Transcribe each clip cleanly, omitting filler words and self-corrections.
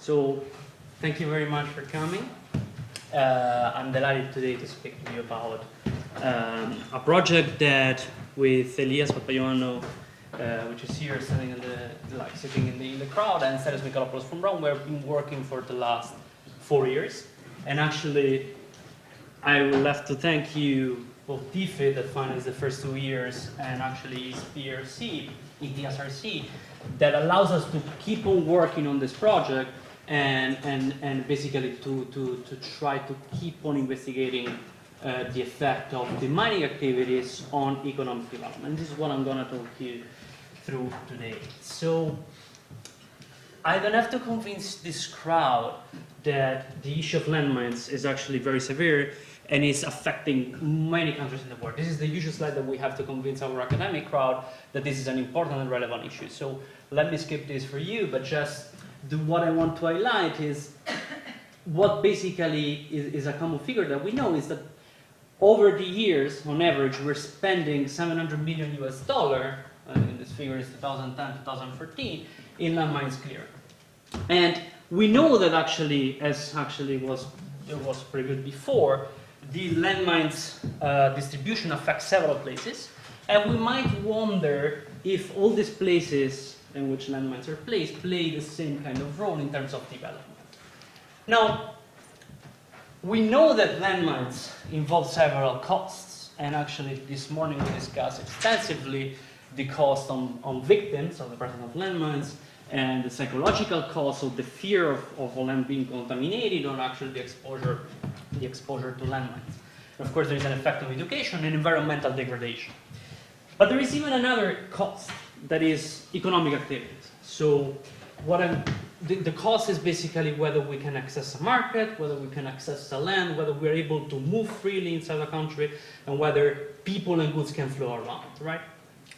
So thank you very much for coming. I'm delighted today to speak to you about a project that with Elias Papaioannou, which is here sitting in the crowd, and Stanis Mikalopoulos from Rome, we've been working for the last 4 years. And actually, I would have to thank you, both DFID that financed the first 2 years, and actually EPSRC, that allows us to keep on working on this project and basically to try to keep on investigating the effect of the mining activities on economic development. This is what I'm going to talk you through today. So I don't have to convince this crowd that the issue of landmines is actually very severe and is affecting many countries in the world. This is the usual slide that we have to convince our academic crowd that this is an important and relevant issue. So let me skip this for you, but just what I want to highlight is what basically is a common figure that we know is that over the years, on average, we're spending $700 million US, and this figure is 2010, 2014, in landmines clearing. And we know that actually, as actually was previewed before, the landmines distribution affects several places, and we might wonder if all these places in which landmines are placed play the same kind of role in terms of development. Now, we know that landmines involve several costs, and actually this morning we discussed extensively the cost on victims of the presence of landmines, and the psychological cost of the fear of land being contaminated, or actually the exposure to landmines. Of course, there is an effect on education and environmental degradation. But there is even another cost, that is economic activities. So the cost is basically whether we can access a market, whether we can access the land, whether we're able to move freely inside the country, and whether people and goods can flow around, right?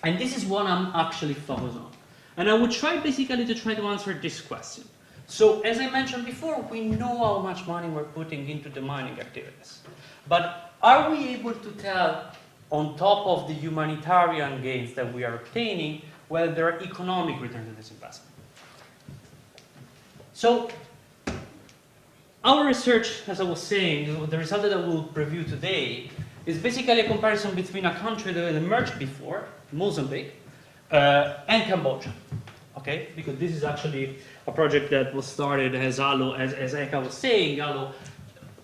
And this is what I'm actually focused on. And I would try basically to answer this question. So as I mentioned before, we know how much money we're putting into the mining activities. But are we able to tell, on top of the humanitarian gains that we are obtaining, whether there are economic returns on this investment? So our research, as I was saying, the result that I will preview today is basically a comparison between a country that emerged before, Mozambique, and Cambodia, okay? Because this is actually a project that was started as ALO, as Eka was saying. ALO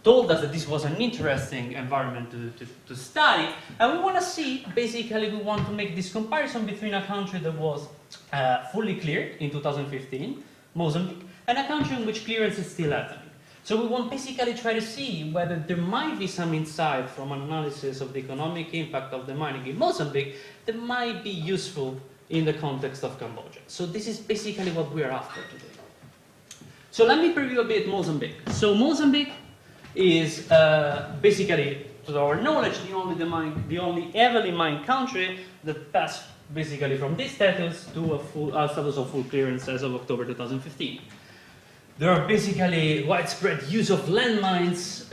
told us that this was an interesting environment to study, and we want to see, basically, we want to make this comparison between a country that was fully cleared in 2015, Mozambique, and a country in which clearance is still happening. So we want basically try to see whether there might be some insight from an analysis of the economic impact of the mining in Mozambique that might be useful in the context of Cambodia. So this is basically what we are after today. So let me preview a bit Mozambique. So Mozambique is basically, to our knowledge, the only heavily mined country that passed basically from this status to a status of full clearance as of October 2015. There are basically widespread use of landmines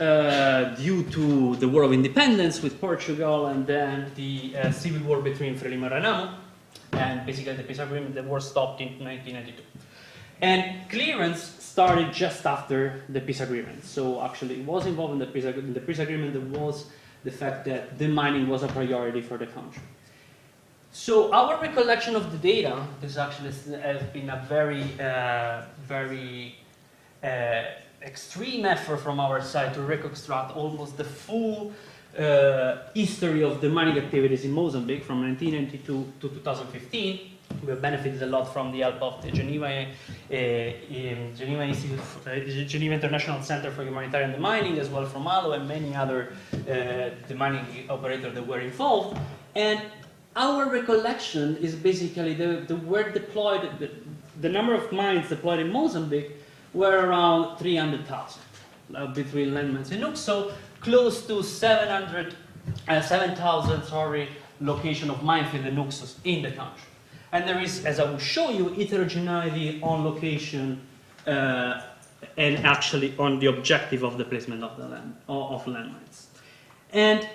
due to the War of Independence with Portugal, and then the civil war between Frelimo and Renamo, and basically the peace agreement. The war stopped in 1992. And clearance started just after the peace agreement. So actually it was involved in the peace agreement. In the peace agreement, there was the fact that the mining was a priority for the country. So our recollection of the data, this actually has been a very extreme effort from our side to reconstruct almost the full history of the mining activities in Mozambique from 1992 to 2015. We have benefited a lot from the help of the Geneva International Center for Humanitarian Demining, as well from ALO and many other demining operators that were involved. And our recollection is basically the number of mines deployed in Mozambique were around 300,000 between landmines and nukes, so close to 7,000 location of minefield and nukes in the country. And there is, as I will show you, heterogeneity on location and actually on the objective of the placement of landmines. And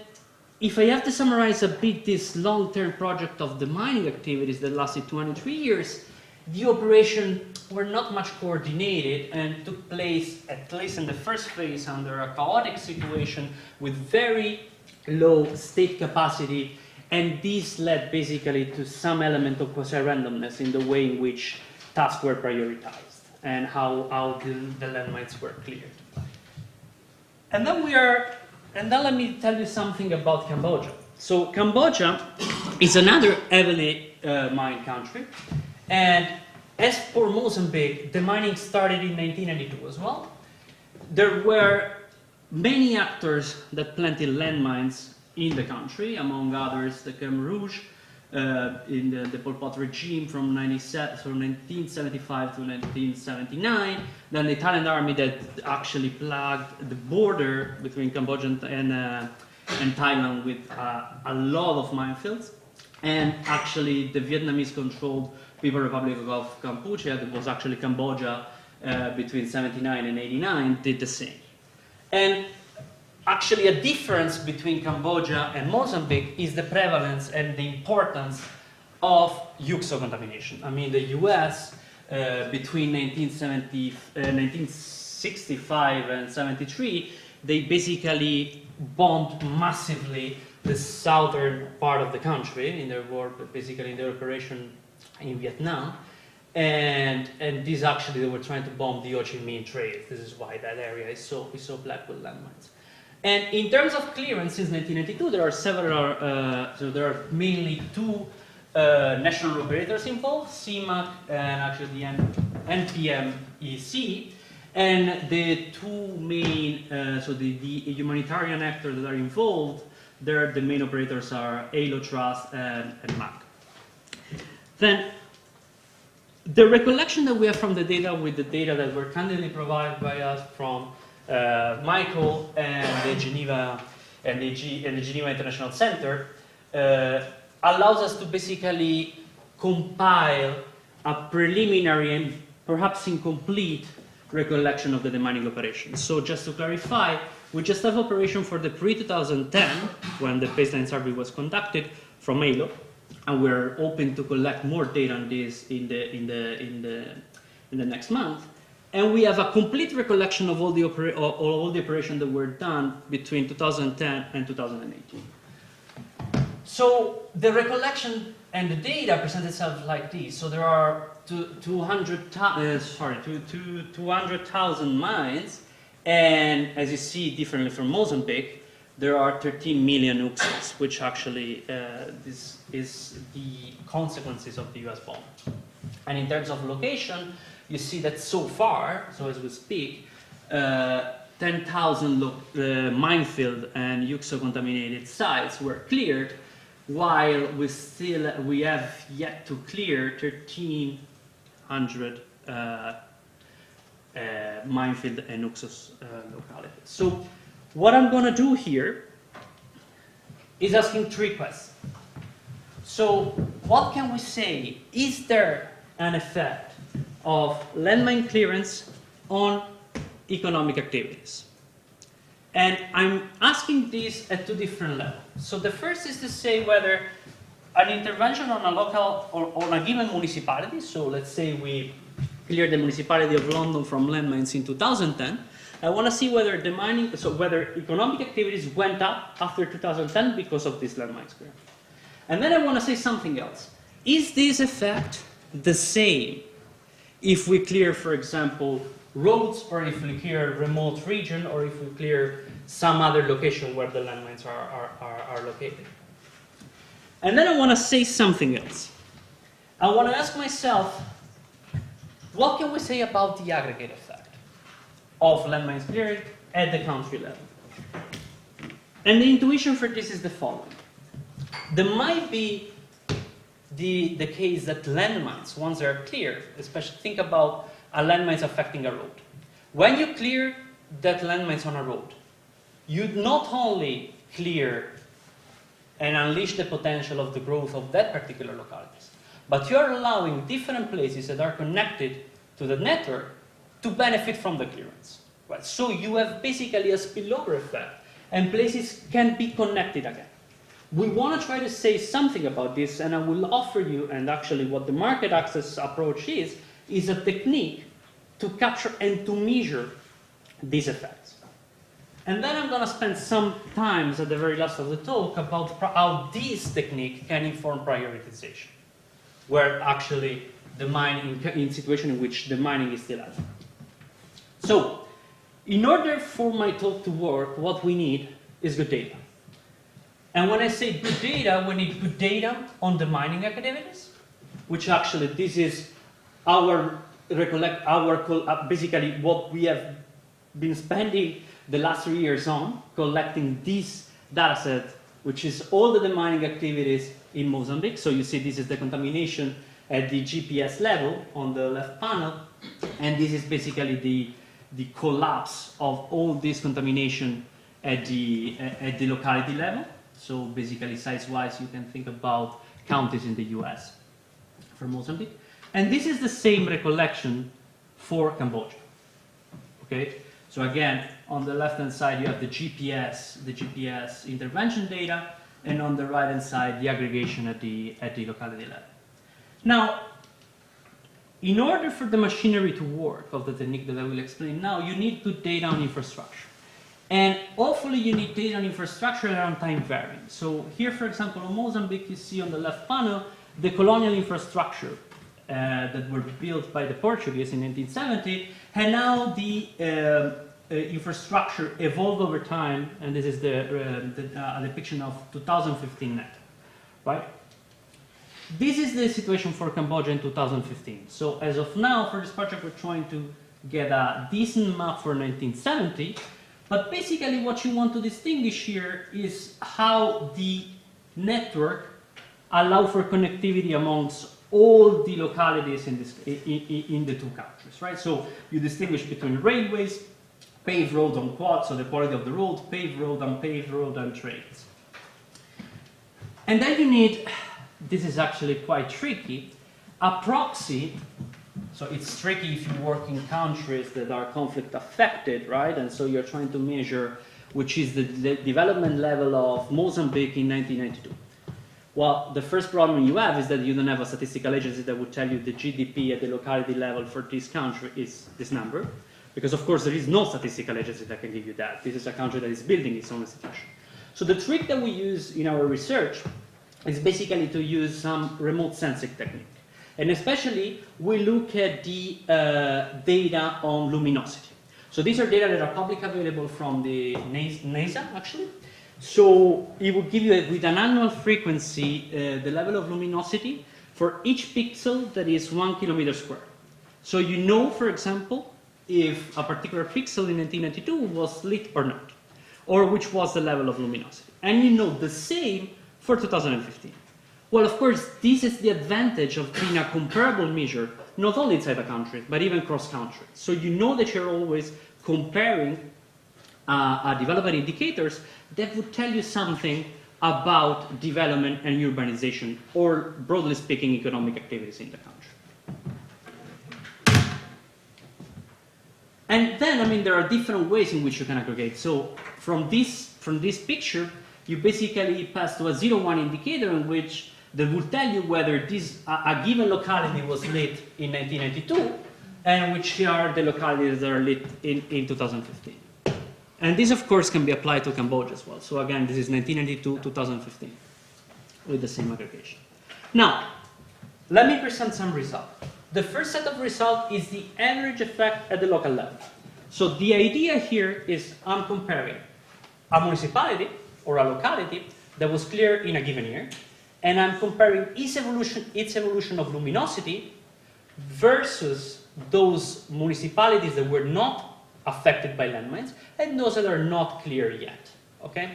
if I have to summarize a bit this long-term project of the mining activities that lasted 23 years, the operation were not much coordinated and took place, at least in the first phase, under a chaotic situation with very low state capacity, and this led basically to some element of quasi-randomness in the way in which tasks were prioritized and how the landmines were cleared. And then let me tell you something about Cambodia. So Cambodia is another heavily mined country, and as for Mozambique, the mining started in 1992 as well. There were many actors that planted landmines in the country, among others the Khmer Rouge in the Pol Pot regime from 1975 to 1979, then the Italian army that actually plugged the border between Cambodia and Thailand with a lot of minefields, and actually the Vietnamese-controlled People's Republic of Cambodia, that was actually Cambodia between 79 and 89, did the same. And actually a difference between Cambodia and Mozambique is the prevalence and the importance of UXO contamination. I mean, the US between 1965 and 73, they basically bombed massively the southern part of the country in their war, basically in their operation in Vietnam. And this actually, they were trying to bomb the Ho Chi Minh Trail. This is why that area is so black with landmines. And in terms of clearance, since 1992, there are several, so there are mainly two national operators involved, CIMAC and actually the NPMEC. And the two main, so the humanitarian actors that are involved, the main operators are ALO Trust and MAC. Then, the recollection that we have from the data with the data that were candidly provided by us from Michael and the Geneva International Center allows us to basically compile a preliminary and perhaps incomplete recollection of the demining operation. So just to clarify, we just have operation for the pre-2010, when the baseline survey was conducted from ALO, and we're hoping to collect more data on this in the next month. And we have a complete recollection of all the operations that were done between 2010 and 2018. So the recollection and the data present itself like this. So there are 200,000 mines, and as you see, differently from Mozambique, there are 13 million UXOs, which actually this is the consequences of the US bomb. And in terms of location, you see that so far, so as we speak, 10,000 minefield and UXO-contaminated sites were cleared, while we have yet to clear 1,300 minefield and UXO localities. So what I'm going to do here is asking three questions. So what can we say? Is there an effect of landmine clearance on economic activities? And I'm asking this at two different levels. So the first is to say whether an intervention on a local or on a given municipality, so let's say we cleared the municipality of London from landmines in 2010, I want to see whether whether economic activities went up after 2010 because of this landmines clearance. And then I want to say something else. Is this effect the same if we clear, for example, roads, or if we clear a remote region, or if we clear some other location where the landmines are located? And then I want to say something else. I want to ask myself, what can we say about the aggregate effect of landmines cleared at the country level? And the intuition for this is the following. There might be the case that landmines, once they're cleared, especially think about a landmines affecting a road. When you clear that landmines on a road, you not only clear and unleash the potential of the growth of that particular localities, but you are allowing different places that are connected to the network to benefit from the clearance. Right? So you have basically a spillover effect, and places can be connected again. we want to try to say something about this, and I will offer you, and actually what the market access approach is a technique to capture and to measure these effects. And then I'm going to spend some time at the very last of the talk about how this technique can inform prioritization, where actually the mining, in situation in which the mining is still active. So, in order for my talk to work, what we need is good data. And when I say good data, we need good data on the mining activities, which actually this is basically what we have been spending the last 3 years on, collecting this data set, which is all the demining activities in Mozambique. So you see this is the contamination at the GPS level on the left panel, and this is basically the collapse of all this contamination at the locality level. So basically size-wise, you can think about counties in the US for Mozambique. And this is the same recollection for Cambodia. Okay? So again, on the left-hand side, you have the GPS intervention data, and on the right-hand side, the aggregation at the locality level. Now, in order for the machinery to work of the technique that I will explain now, you need good data on infrastructure. And hopefully you need data on infrastructure around time varying. So here, for example, in Mozambique, you see on the left panel the colonial infrastructure that were built by the Portuguese in 1970, and now the infrastructure evolved over time, and this is the depiction of 2015 net, right? This is the situation for Cambodia in 2015. So as of now, for this project, we're trying to get a decent map for 1970, but basically what you want to distinguish here is how the network allows for connectivity amongst all the localities in the two countries, right? So you distinguish between railways, paved road and quad, so the quality of the road, paved road, unpaved road, and trains. And then you need, this is actually quite tricky, a proxy. So it's tricky if you work in countries that are conflict affected, right? And so you're trying to measure which is the development level of Mozambique in 1992. Well, the first problem you have is that you don't have a statistical agency that would tell you the GDP at the locality level for this country is this number. Because of course there is no statistical agency that can give you that. This is a country that is building its own institution. So the trick that we use in our research is basically to use some remote sensing technique. And especially we look at the data on luminosity. So these are data that are publicly available from the NASA actually. So it will give you with an annual frequency the level of luminosity for each pixel that is 1 kilometer square. So you know, for example, if a particular pixel in 1992 was lit or not, or which was the level of luminosity. And you know the same for 2015. Well, of course, this is the advantage of being a comparable measure, not only inside a country, but even cross-country. So you know that you're always comparing development indicators that would tell you something about development and urbanization, or broadly speaking, economic activities in the country. And then, I mean, there are different ways in which you can aggregate. So from this picture, you basically pass to a 0-1 indicator in which that will tell you whether a given locality was lit in 1992 and which are the localities that are lit in 2015. And this, of course, can be applied to Cambodia as well. So again, this is 1992-2015 with the same aggregation. Now, let me present some results. The first set of results is the average effect at the local level. So the idea here is I'm comparing a municipality or a locality that was clear in a given year, and I'm comparing its evolution of luminosity versus those municipalities that were not affected by landmines and those that are not clear yet. Okay?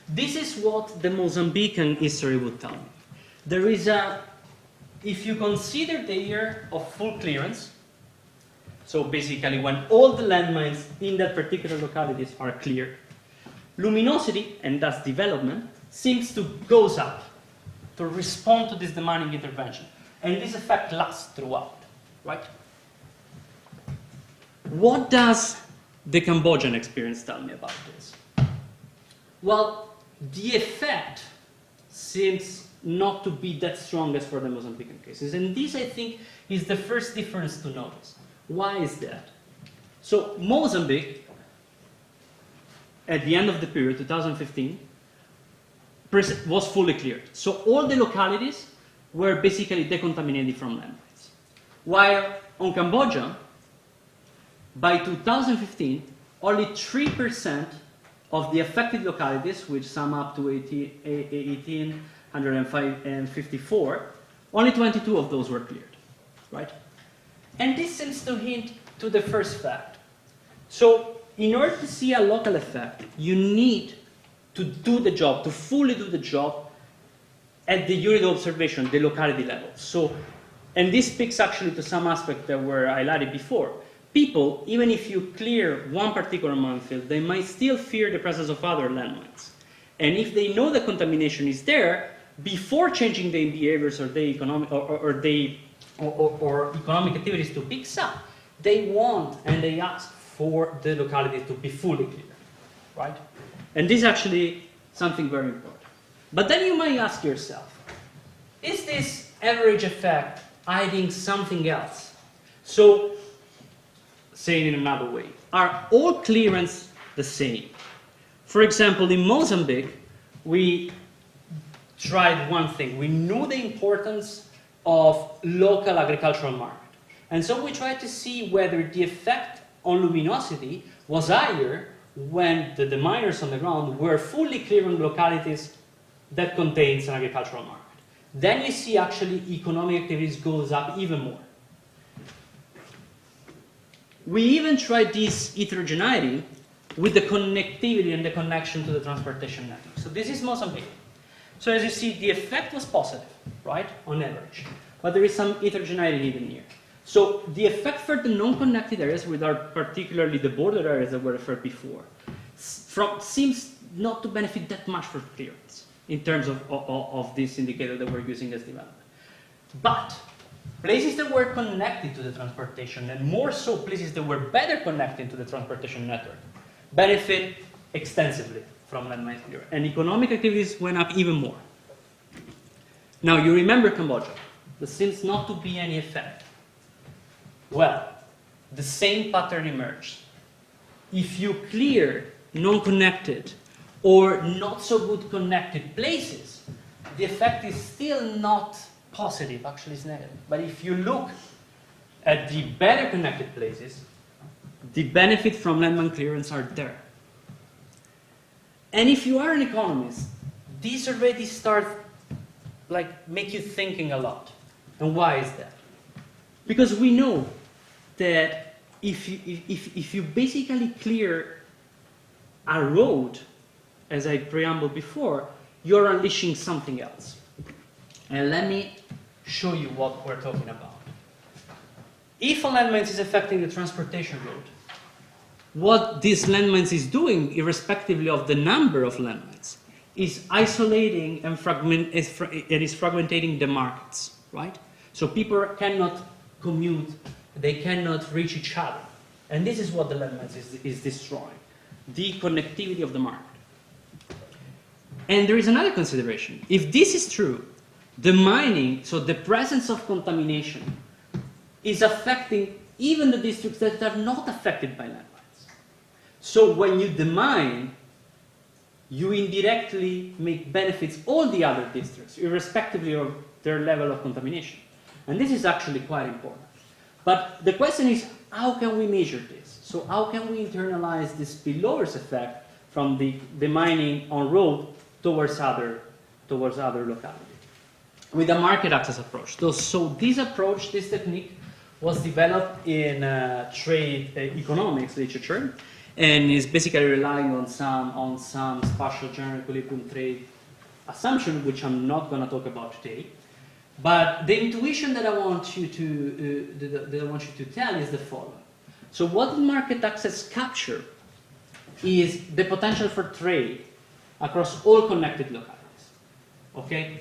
This is what the Mozambican history would tell me. There is if you consider the year of full clearance, so basically when all the landmines in that particular localities are cleared, luminosity, and thus development, seems to goes up to respond to this demanding intervention. And this effect lasts throughout, right? What does the Cambodian experience tell me about this? Well, the effect seems not to be that strong as for the Mozambican cases. And this, I think, is the first difference to notice. Why is that? So Mozambique, at the end of the period, 2015, was fully cleared. So all the localities were basically decontaminated from landmines. While on Cambodia, by 2015, only 3% of the affected localities, which sum up to 1,854, only 22 of those were cleared, right? And this seems to hint to the first fact. So in order to see a local effect, you need to do the job, to fully do the job at the unit of observation, the locality level. So, and this speaks actually to some aspects that were highlighted before. People, even if you clear one particular minefield, they might still fear the presence of other landmines. And if they know the contamination is there, before changing their behaviors or their economic or economic activities to pick up, they want and they ask for the locality to be fully clear, right? And this is actually something very important. But then you might ask yourself, is this average effect hiding something else? So, saying in another way, are all clearance the same? For example, in Mozambique, we tried one thing. We knew the importance of local agricultural market. And so we tried to see whether the effect on luminosity was higher when the miners on the ground were fully clearing localities that contains an agricultural market. Then you see actually economic activities goes up even more. We even tried this heterogeneity with the connectivity and the connection to the transportation network. So this is Mozambique. So as you see, the effect was positive, right, on average. But there is some heterogeneity even here. So the effect for the non-connected areas, which are particularly the border areas that were referred before, seems not to benefit that much for clearance in terms of this indicator that we're using as development. But places that were connected to the transportation, and more so places that were better connected to the transportation network, benefit extensively from landmine clearance. And economic activities went up even more. Now, you remember Cambodia. There seems not to be any effect. Well, the same pattern emerged. If you clear non-connected or not so good connected places, the effect is still not positive, actually it's negative. But if you look at the better connected places, the benefit from landmine clearance are there. And if you are an economist, these already start make you thinking a lot. And why is that? Because we know that if you basically clear a road, as I preambled before, you're unleashing something else. And let me show you what we're talking about. If a landmine is affecting the transportation road, what this landmines is doing, irrespectively of the number of landmines, is isolating and fragmenting the markets, right? So people cannot commute, they cannot reach each other. And this is what the landmines is destroying, the connectivity of the market. And there is another consideration. If this is true, the mining, so the presence of contamination, is affecting even the districts that are not affected by landmines. So when you demine, you indirectly make benefits all the other districts, irrespectively of their level of contamination. And this is actually quite important. But the question is, how can we measure this? So how can we internalize this spillovers effect from the mining on road towards other localities? With a market access approach. So this approach, this technique, was developed in trade economics literature, and is basically relying on some spatial general equilibrium trade assumption, which I'm not going to talk about today. But the intuition that I want you to tell is the following. So what market access capture is the potential for trade across all connected localities. Okay?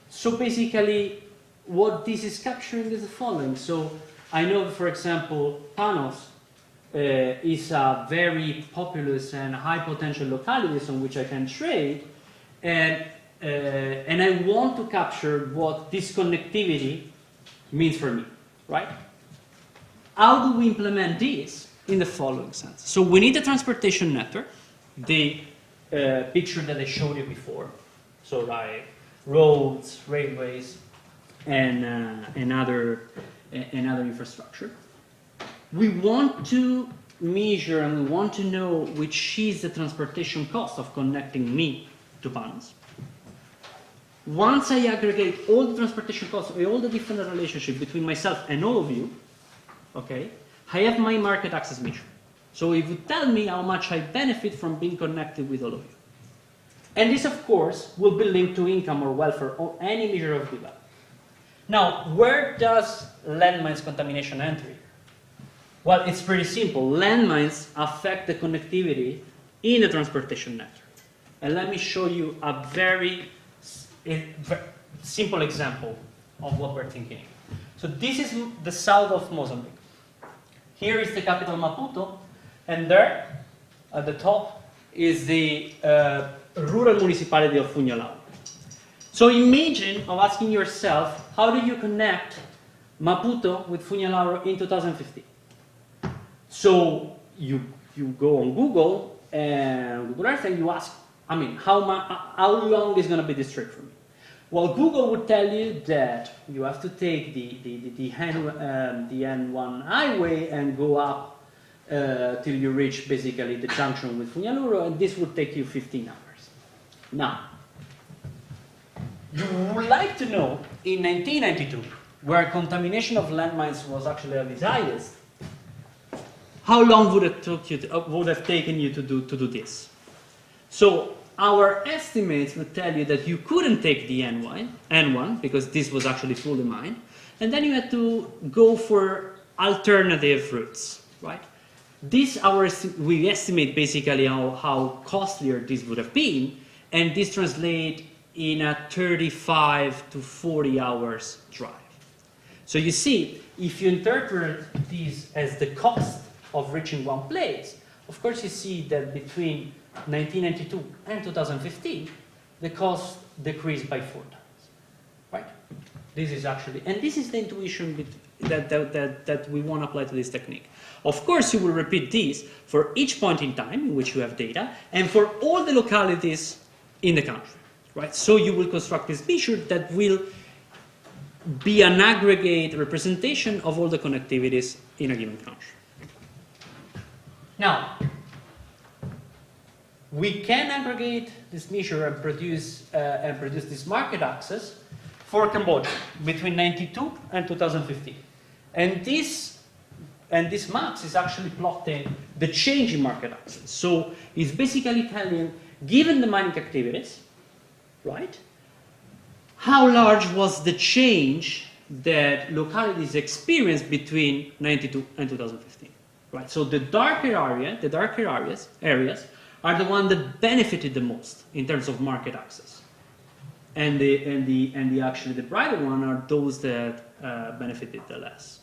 So basically, what this is capturing is the following. So I know, for example, Panos is a very populous and high potential localities on which I can trade, and I want to capture what this connectivity means for me, right? How do we implement this? In the following sense. So we need a transportation network, the picture that I showed you before. So like roads, railways, and other infrastructure. We want to measure and we want to know which is the transportation cost of connecting me to panels. Once I aggregate all the transportation costs, all the different relationships between myself and all of you, okay, I have my market access measure. So it would tell me how much I benefit from being connected with all of you. And this, of course, will be linked to income or welfare or any measure of development. Now, where does landmines contamination enter? Well, it's pretty simple. Landmines affect the connectivity in the transportation network. And let me show you a very simple example of what we're thinking. So this is the south of Mozambique. Here is the capital Maputo, and there, at the top, is the rural municipality of Funhalauro. So imagine of asking yourself, how do you connect Maputo with Funhalauro in 2015? So you go on Google and Google Earth and you ask, I mean, how long is going to be this trip for me? Well, Google would tell you that you have to take the N1 highway and go up till you reach basically the junction with Funhalauro, and this would take you 15 hours. Now, you would like to know, in 1992, where contamination of landmines was actually at its highest, how long would have taken you to do this? So our estimates would tell you that you couldn't take the N1 because this was actually fully mined, and then you had to go for alternative routes, right? We estimate basically how costlier this would have been, and this translates in a 35 to 40 hours drive. So you see, if you interpret this as the cost of reaching one place, of course you see that between 1992 and 2015, the cost decreased by 4 times, right? This is actually, and this is the intuition that we want to apply to this technique. Of course, you will repeat this for each point in time in which you have data, and for all the localities in the country, right? So you will construct this measure that will be an aggregate representation of all the connectivities in a given country. Now, we can aggregate this measure and produce this market access for Cambodia between 92 and 2015. And this maps is actually plotting the change in market access. So it's basically telling, given the mining activities, right, how large was the change that localities experienced between 92 and 2015, right? So the darker areas are the ones that benefited the most in terms of market access, and actually the brighter one are those that benefited the less.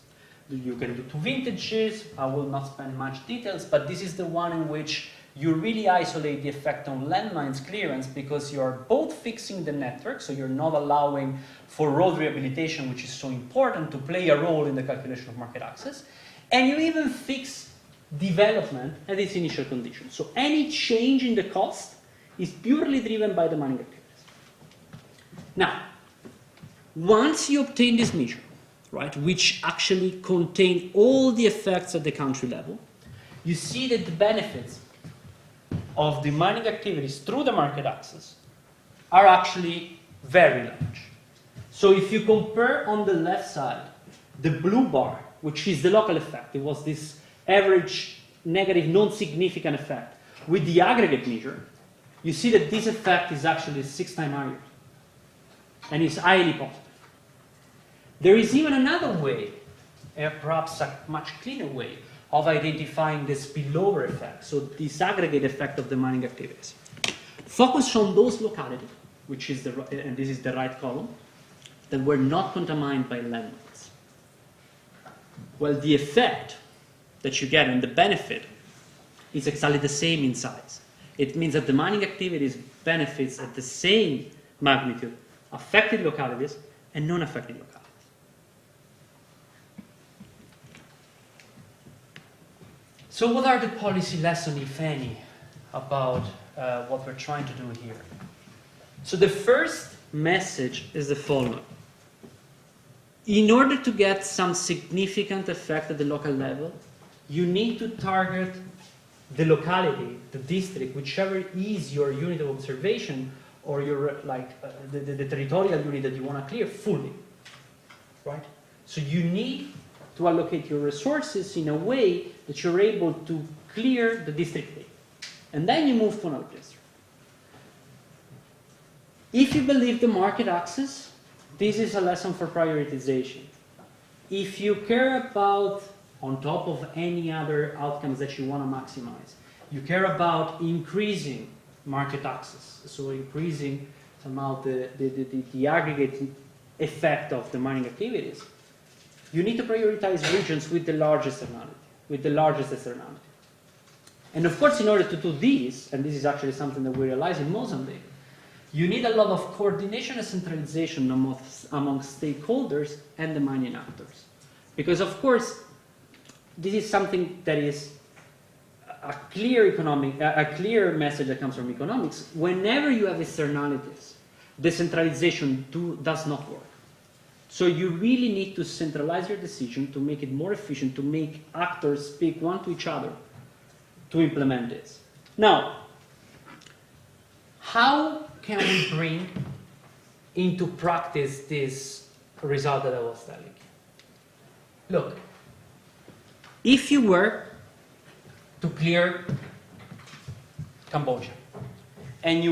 You can do two vintages. I will not spend much details, but this is the one in which you really isolate the effect on landmines clearance, because you're both fixing the network, so you're not allowing for road rehabilitation, which is so important to play a role in the calculation of market access, and you even fix development at its initial condition. So any change in the cost is purely driven by the mining activities. Now, once you obtain this measure, right, which actually contain all the effects at the country level, you see that the benefits of the mining activities through the market access are actually very large. So if you compare on the left side the blue bar, which is the local effect, it was this average negative non-significant effect, with the aggregate measure, you see that this effect is actually 6 times higher and is highly positive. There is even another way, perhaps a much cleaner way, of identifying the spillover effect, so this aggregate effect of the mining activities. Focus on those localities, which is and this is the right column, that were not contaminated by landmines. Well, the effect that you get and the benefit is exactly the same in size. It means that the mining activities benefits at the same magnitude, affected localities and non-affected localities. So what are the policy lessons, if any, about what we're trying to do here? So the first message is the following. In order to get some significant effect at the local level, you need to target the locality, the district, whichever is your unit of observation or your the territorial unit that you want to clear fully, right? So you need to allocate your resources in a way that you're able to clear the district A. And then you move to another district. If you believe the market access, this is a lesson for prioritization. If you care about, on top of any other outcomes that you want to maximize, you care about increasing market access, so increasing somehow the aggregate effect of the mining activities, you need to prioritize regions with the largest externality. And of course, in order to do this, and this is actually something that we realize in Mozambique, you need a lot of coordination and centralization among stakeholders and the mining actors. Because of course, this is something that is a clear message that comes from economics. Whenever you have externalities, decentralization does not work. So you really need to centralize your decision to make it more efficient, to make actors speak one to each other to implement this. Now, how can we bring into practice this result that I was telling you? Look, if you were to clear Cambodia, and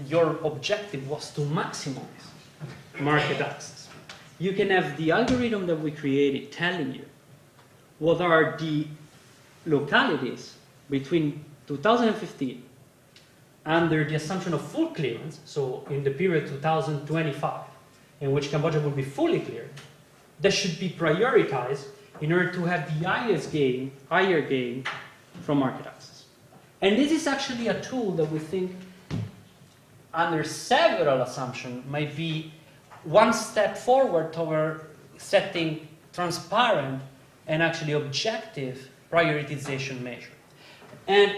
your objective was to maximize market access, you can have the algorithm that we created telling you what are the localities between 2015 under the assumption of full clearance, so in the period 2025, in which Cambodia will be fully cleared, that should be prioritized in order to have the higher gain from market access. And this is actually a tool that we think, under several assumptions, might be one step forward toward setting transparent and actually objective prioritization measures. And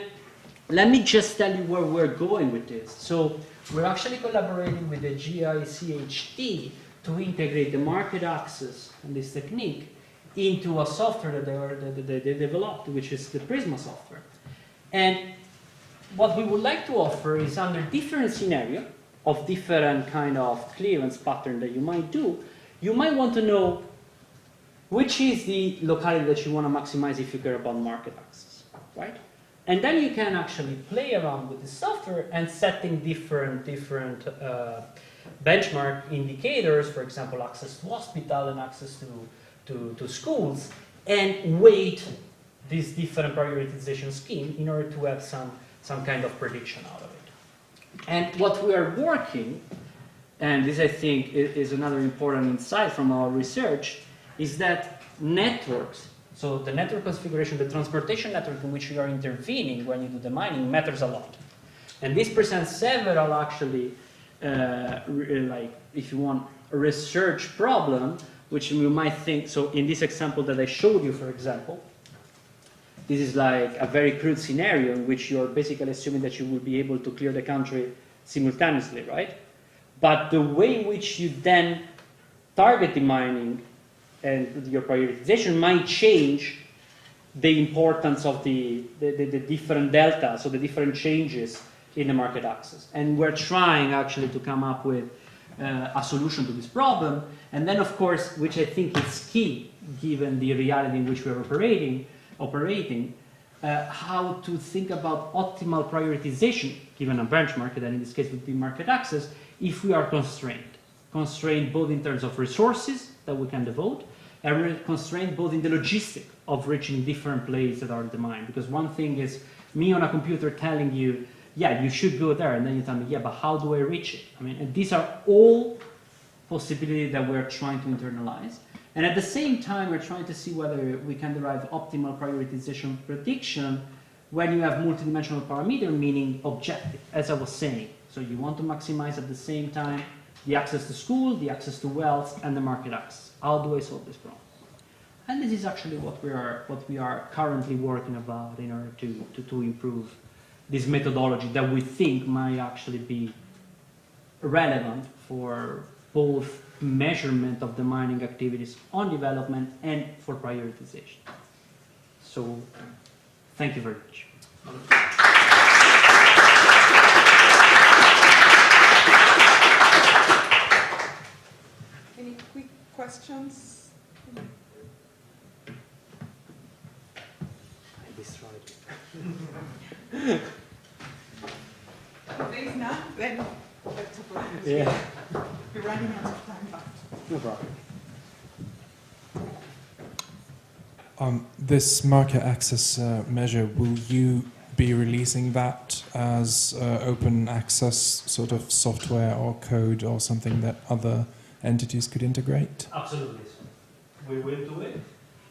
let me just tell you where we're going with this. So we're actually collaborating with the GICHT to integrate the market access and this technique into a software that they developed, which is the Prisma software. And what we would like to offer is, under different scenarios of different kind of clearance pattern that you might do, you might want to know which is the locality that you want to maximize if you care about market access, right? And then you can actually play around with the software and setting different benchmark indicators, for example, access to hospital and access to schools, and weight this different prioritization scheme in order to have some kind of prediction out of it. And what we are working, and this I think is another important insight from our research, is that networks, so the network configuration, the transportation network in which you are intervening when you do the mining matters a lot. And this presents several actually, like if you want, a research problem, which you might think, so in this example that I showed you, for example, this is like a very crude scenario in which you're basically assuming that you will be able to clear the country simultaneously, right? But the way in which you then target the mining and your prioritization might change the importance of the different delta, so the different changes in the market access. And we're trying actually to come up with a solution to this problem. And then, of course, which I think is key, given the reality in which we're operating, how to think about optimal prioritization, given a benchmark, that in this case would be market access, if we are constrained both in terms of resources that we can devote, and we're constrained both in the logistic of reaching different places that are the mine. Because one thing is me on a computer telling you, yeah, you should go there, and then you tell me, yeah, but how do I reach it? I mean, and these are all possibilities that we're trying to internalize. And at the same time, we're trying to see whether we can derive optimal prioritization prediction when you have multidimensional parameter, meaning objective, as I was saying. So you want to maximize at the same time the access to school, the access to wealth, and the market access. How do I solve this problem? And this is actually what we are currently working about in order to improve this methodology that we think might actually be relevant for both measurement of the mining activities on development and for prioritization. So, thank you very much. Any quick questions? I destroyed it. If there is none, then that's a problem. Yeah. We're running out of time, but No problem. This market access measure, will you be releasing that as open access sort of software or code or something that other entities could integrate? Absolutely. We will do it.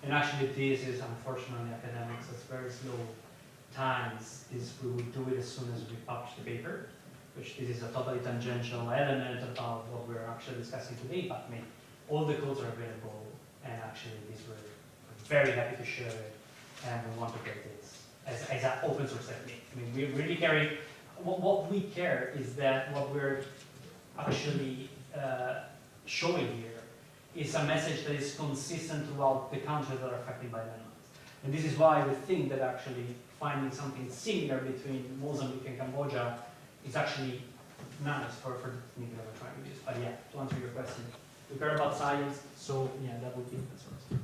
And actually this is unfortunately academics, it's very slow times. We will do it as soon as we publish the paper, which this is a totally tangential element about what we're actually discussing today, but I mean, all the codes are available, and actually these we're very happy to share it, and we want to create this as an open source technique. I mean, we really care, what we care is that what we're actually showing here is a message that is consistent throughout the countries that are affected by landmines. And this is why we think that actually finding something similar between Mozambique and Cambodia is actually nice for the technique that we're trying to use. But yeah, to answer your question, we care about science, so yeah, that would be the source.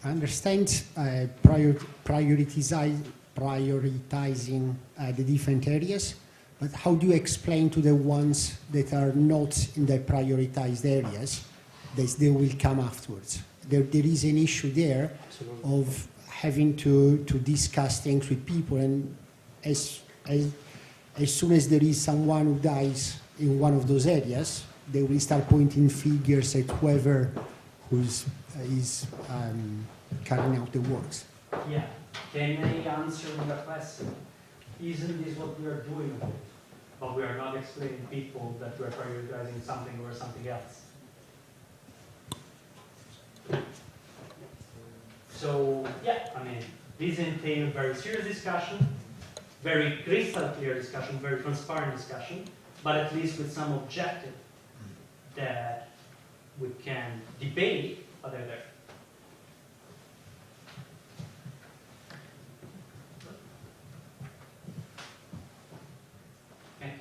I understand prioritizing the different areas, but how do you explain to the ones that are not in the prioritized areas that they will come afterwards? There is an issue there of having to discuss things with people, and as soon as there is someone who dies in one of those areas, they will start pointing fingers at whoever is carrying out the works. Yeah, can I answer your question? Isn't this what we are doing? But we are not explaining people that we are prioritizing something or something else. So, yeah, I mean, this entails very serious discussion, very crystal clear discussion, very transparent discussion, but at least with some objective that we can debate, but they're there. Okay,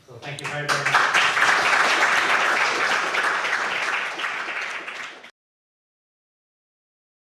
so thank you very much.